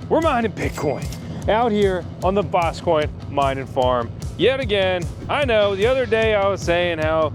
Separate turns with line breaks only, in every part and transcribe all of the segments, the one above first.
we're mining Bitcoin out here on the VoskCoin mining farm. Yet again, I know the other day I was saying how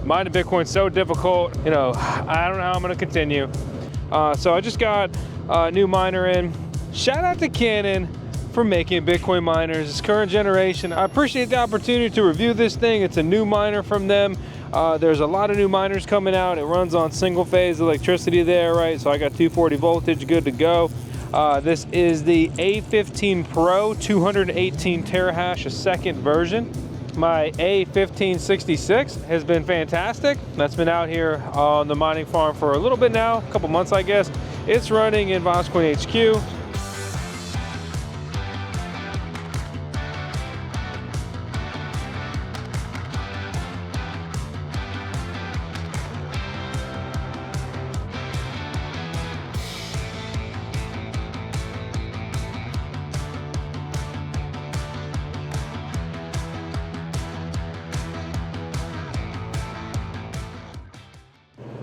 mining Bitcoin's so difficult. You know, I don't know how I'm gonna continue. So I just got a new miner in. Shout out to Canaan for making Bitcoin miners. It's current generation. I appreciate the opportunity to review this thing. It's a new miner from them. There's a lot of new miners coming out. It runs on single phase electricity there, right? So I got 240 voltage, good to go. This is the A15 Pro, 218 terahash a second version. My A1566 has been fantastic. That's been out here on the mining farm for a little bit now, a couple months, I guess. It's running in VoskCoin HQ.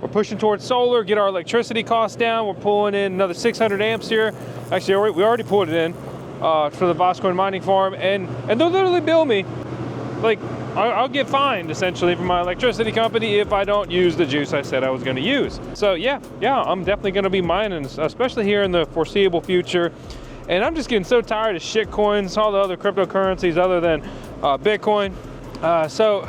We're pushing towards solar, get our electricity costs down. We're pulling in another 600 amps here. Actually, we already pulled it in for the VoskCoin mining farm, and they'll literally bill me. Like, I'll get fined essentially from my electricity company if I don't use the juice I said I was going to use. So yeah, I'm definitely going to be mining, especially here in the foreseeable future. And I'm just getting so tired of shit coins, all the other cryptocurrencies other than Bitcoin. So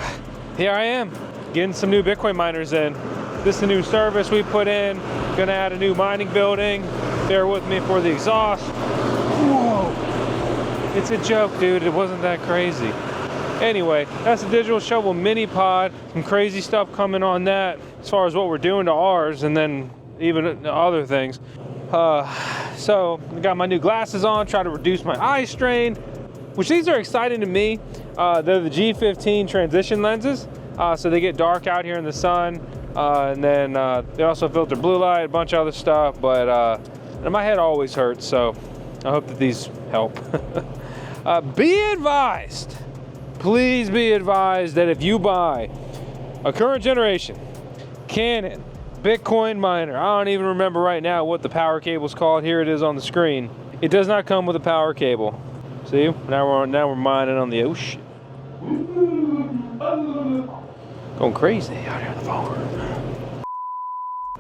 here I am, getting some new Bitcoin miners in. This is a new service we put in. Gonna add a new mining building. Bear with me for the exhaust. Whoa, it's a joke, dude. It wasn't that crazy. Anyway, that's the Digital Shovel mini pod. Some crazy stuff coming on that as far as what we're doing to ours, and then even other things. So I got my new glasses on, try to reduce my eye strain, which these are exciting to me. They're the G15 transition lenses. So they get dark out here in the sun. And then they also filter blue light, a bunch of other stuff, but and my head always hurts, so I hope that these help. Be advised, please be advised that if you buy a current generation Canaan Bitcoin miner, I don't even remember right now what the power cable is called. Here it is on the screen. It does not come with a power cable. See, now we're mining on the ocean. Going crazy out here on the farm.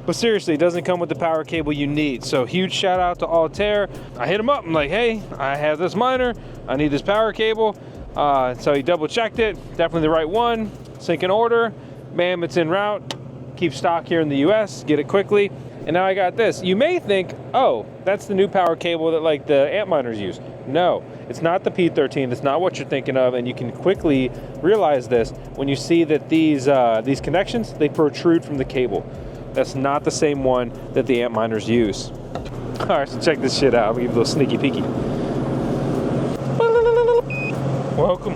But seriously, it doesn't come with the power cable you need. So huge shout out to Altair. I hit him up, I'm like, hey, I have this miner, I need this power cable. So he double checked it, definitely the right one. Sync and order, bam, it's en route. Keep stock here in the US, get it quickly. And now I got this. You may think, oh, that's the new power cable that like the amp miners use. No, it's not the P13. It's not what you're thinking of, and you can quickly realize this when you see that these connections, they protrude from the cable. That's not the same one that the amp miners use. All right, so check this shit out. I'll give you a little sneaky peeky. Welcome.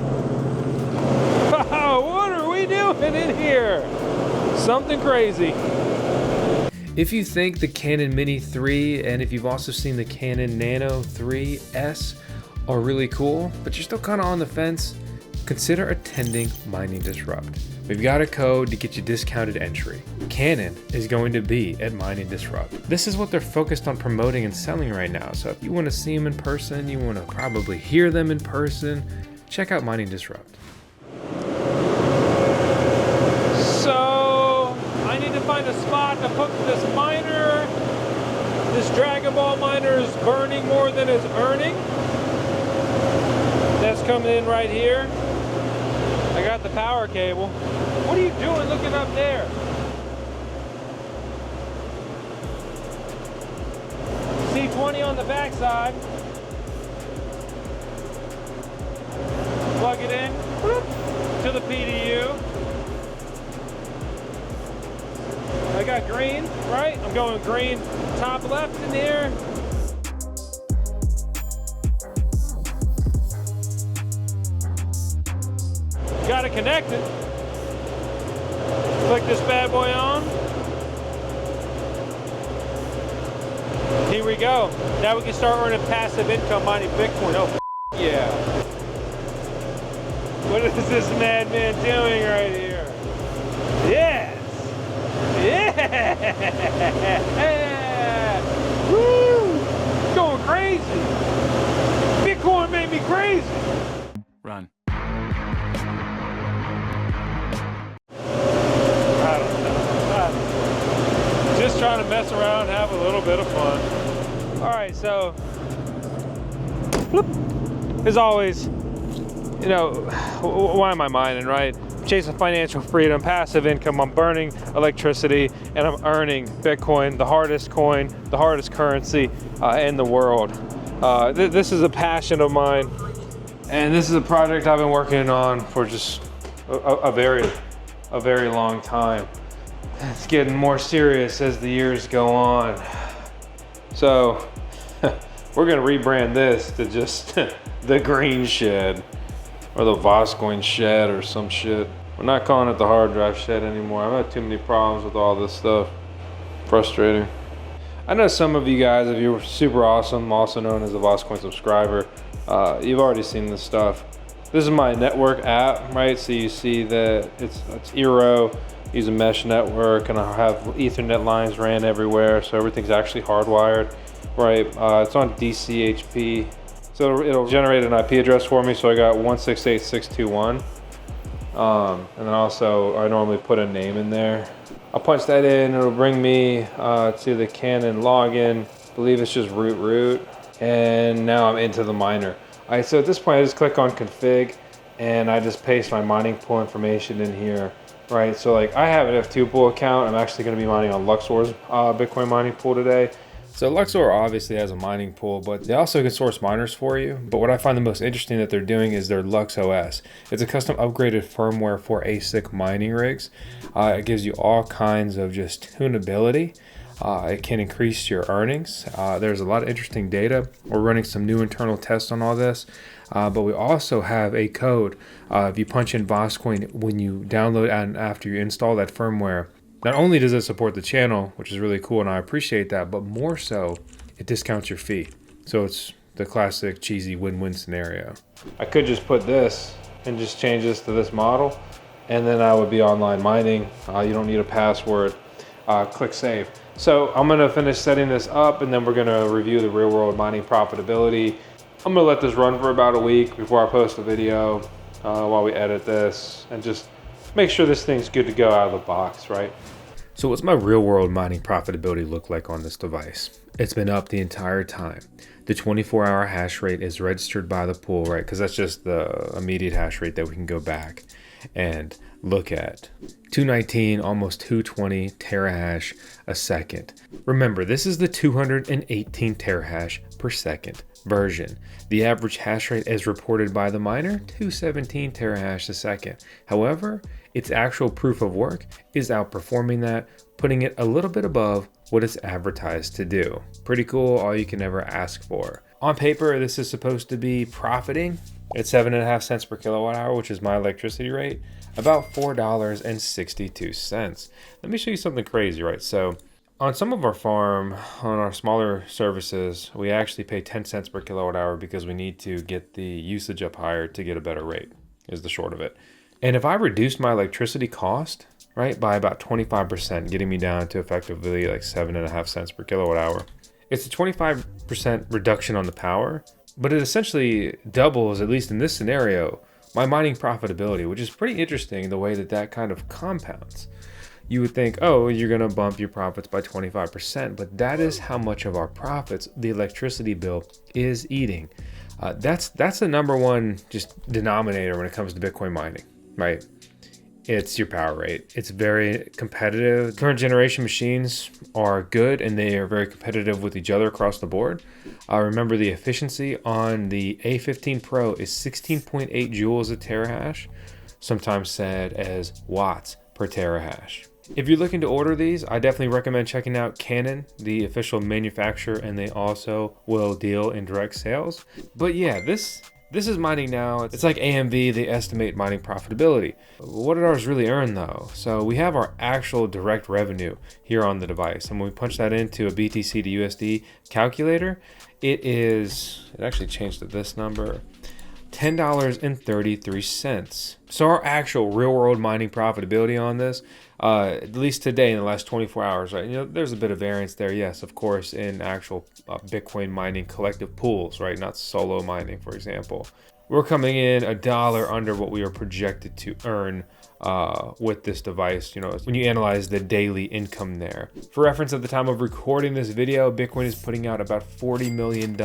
What are we doing in here? Something crazy. If you think the Canaan Mini 3 and if you've also seen the Canaan Nano 3S are really cool, but you're still kind of on the fence, consider attending Mining Disrupt. We've got a code to get you discounted entry. Canaan is going to be at Mining Disrupt. This is what they're focused on promoting and selling right now. So if you want to see them in person, you want to probably hear them in person, check out Mining Disrupt. Find a spot to put this miner. This Dragon Ball miner is burning more than it's earning. That's coming in right here. I got the power cable. What are you doing looking up there? C20 on the backside. Plug it in to the PDU. I got green, right? I'm going green top left in here. Got it connected. Click this bad boy on. Here we go. Now we can start earning passive income mining Bitcoin. Oh, yeah. What is this madman doing right here? Yes! Yeah! Woo! Going crazy! drive me crazy.
Run.
I don't know. Just trying to mess around, have a little bit of fun. All right, so as always, you know, why am I mining, right? Chasing financial freedom, passive income. I'm burning electricity and I'm earning Bitcoin, the hardest coin, the hardest currency in the world. This is a passion of mine, and this is a project I've been working on for just a very long time. It's getting more serious as the years go on. So we're gonna rebrand this to just the green shed, or the VoskCoin shed or some shit. We're not calling it the hard drive shed anymore. I've had too many problems with all this stuff. Frustrating. I know some of you guys, if you're super awesome, also known as a VoskCoin subscriber, you've already seen this stuff. This is my network app, right? So you see that it's Eero, use a mesh network, and I have Ethernet lines ran everywhere, so everything's actually hardwired, right? It's on DCHP. So it'll generate an IP address for me. So I got 168.621. And then also I normally put a name in there. I'll punch that in, it'll bring me to the Canaan login. I believe it's just root. And now I'm into the miner. All right, so at this point I just click on config and I just paste my mining pool information in here, right? So like I have an F2 pool account. I'm actually gonna be mining on Luxor's Bitcoin mining pool today. So Luxor obviously has a mining pool, but they also can source miners for you. But what I find the most interesting that they're doing is their Lux OS. It's a custom upgraded firmware for ASIC mining rigs. It gives you all kinds of just tunability. It can increase your earnings. There's a lot of interesting data. We're running some new internal tests on all this. But we also have a code. If you punch in VoskCoin when you download and after you install that firmware, not only does it support the channel, which is really cool and I appreciate that, but more so, it discounts your fee. So it's the classic cheesy win-win scenario. I could just put this and just change this to this model, and then I would be online mining. You don't need a password. Click save. So I'm gonna finish setting this up, and then we're gonna review the real world mining profitability. I'm gonna let this run for about a week before I post a video while we edit this, and just make sure this thing's good to go out of the box, right? So what's my real world mining profitability look like on this device? It's been up the entire time. The 24-hour hash rate is registered by the pool, right? Because that's just the immediate hash rate that we can go back and look at. 219, almost 220 terahash a second. Remember, this is the 218 terahash per second version. The average hash rate as reported by the miner, 217 terahash a second. However, its actual proof of work is outperforming that, putting it a little bit above what it's advertised to do. Pretty cool, all you can ever ask for. On paper, this is supposed to be profiting at 7.5 cents per kilowatt hour, which is my electricity rate, about $4.62. Let me show you something crazy, right? So on some of our farm, on our smaller services, we actually pay 10 cents per kilowatt hour because we need to get the usage up higher to get a better rate, is the short of it. And if I reduce my electricity cost, right, by about 25%, getting me down to effectively like 7.5 cents per kilowatt hour, it's a 25% reduction on the power, but it essentially doubles, at least in this scenario, my mining profitability, which is pretty interesting the way that that kind of compounds. You would think, oh, you're gonna bump your profits by 25%, but that is how much of our profits the electricity bill is eating. That's the number one just denominator when it comes to Bitcoin mining, right? It's your power rate. It's very competitive. Current generation machines are good and they are very competitive with each other across the board. Remember, the efficiency on the A15 Pro is 16.8 joules a terahash, sometimes said as watts per terahash. If you're looking to order these, I definitely recommend checking out Canaan, the official manufacturer, and they also will deal in direct sales. But yeah, this is mining now. It's like AMV, they estimate mining profitability. What did ours really earn though? So we have our actual direct revenue here on the device. And when we punch that into a BTC to USD calculator, it actually changed to this number, $10.33. So our actual real world mining profitability on this, at least today in the last 24 hours, right? You know, there's a bit of variance there, yes, of course, in actual Bitcoin mining collective pools, right? Not solo mining, for example. We're coming in $1 under what we were projected to earn with this device, you know, when you analyze the daily income there. For reference, at the time of recording this video, Bitcoin is putting out about $40 million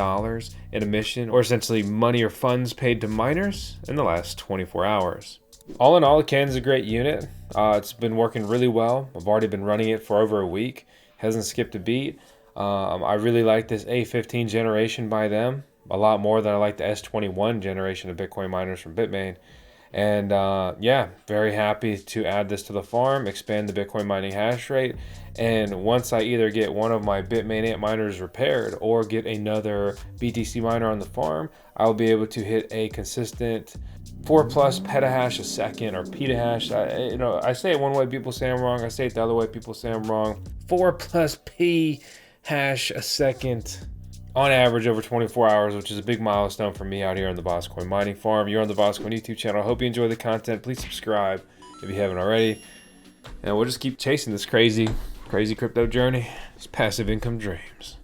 in emission, or essentially money or funds paid to miners in the last 24 hours. All in all, Canaan's a great unit. It's been working really well. I've already been running it for over a week. Hasn't skipped a beat. I really like this A15 generation by them a lot more than I like the S21 generation of Bitcoin miners from Bitmain. And yeah, very happy to add this to the farm, expand the Bitcoin mining hash rate. And once I either get one of my Bitmain AMP miners repaired or get another BTC miner on the farm, I'll be able to hit a consistent 4+ petahash a second, or petahash. I say it one way, people say I'm wrong. I say it the other way, people say I'm wrong. 4+ p hash a second on average over 24 hours, which is a big milestone for me out here on the VoskCoin mining farm. You're on the VoskCoin YouTube channel. I hope you enjoy the content. Please subscribe if you haven't already. And we'll just keep chasing this crazy crypto journey, these passive income dreams.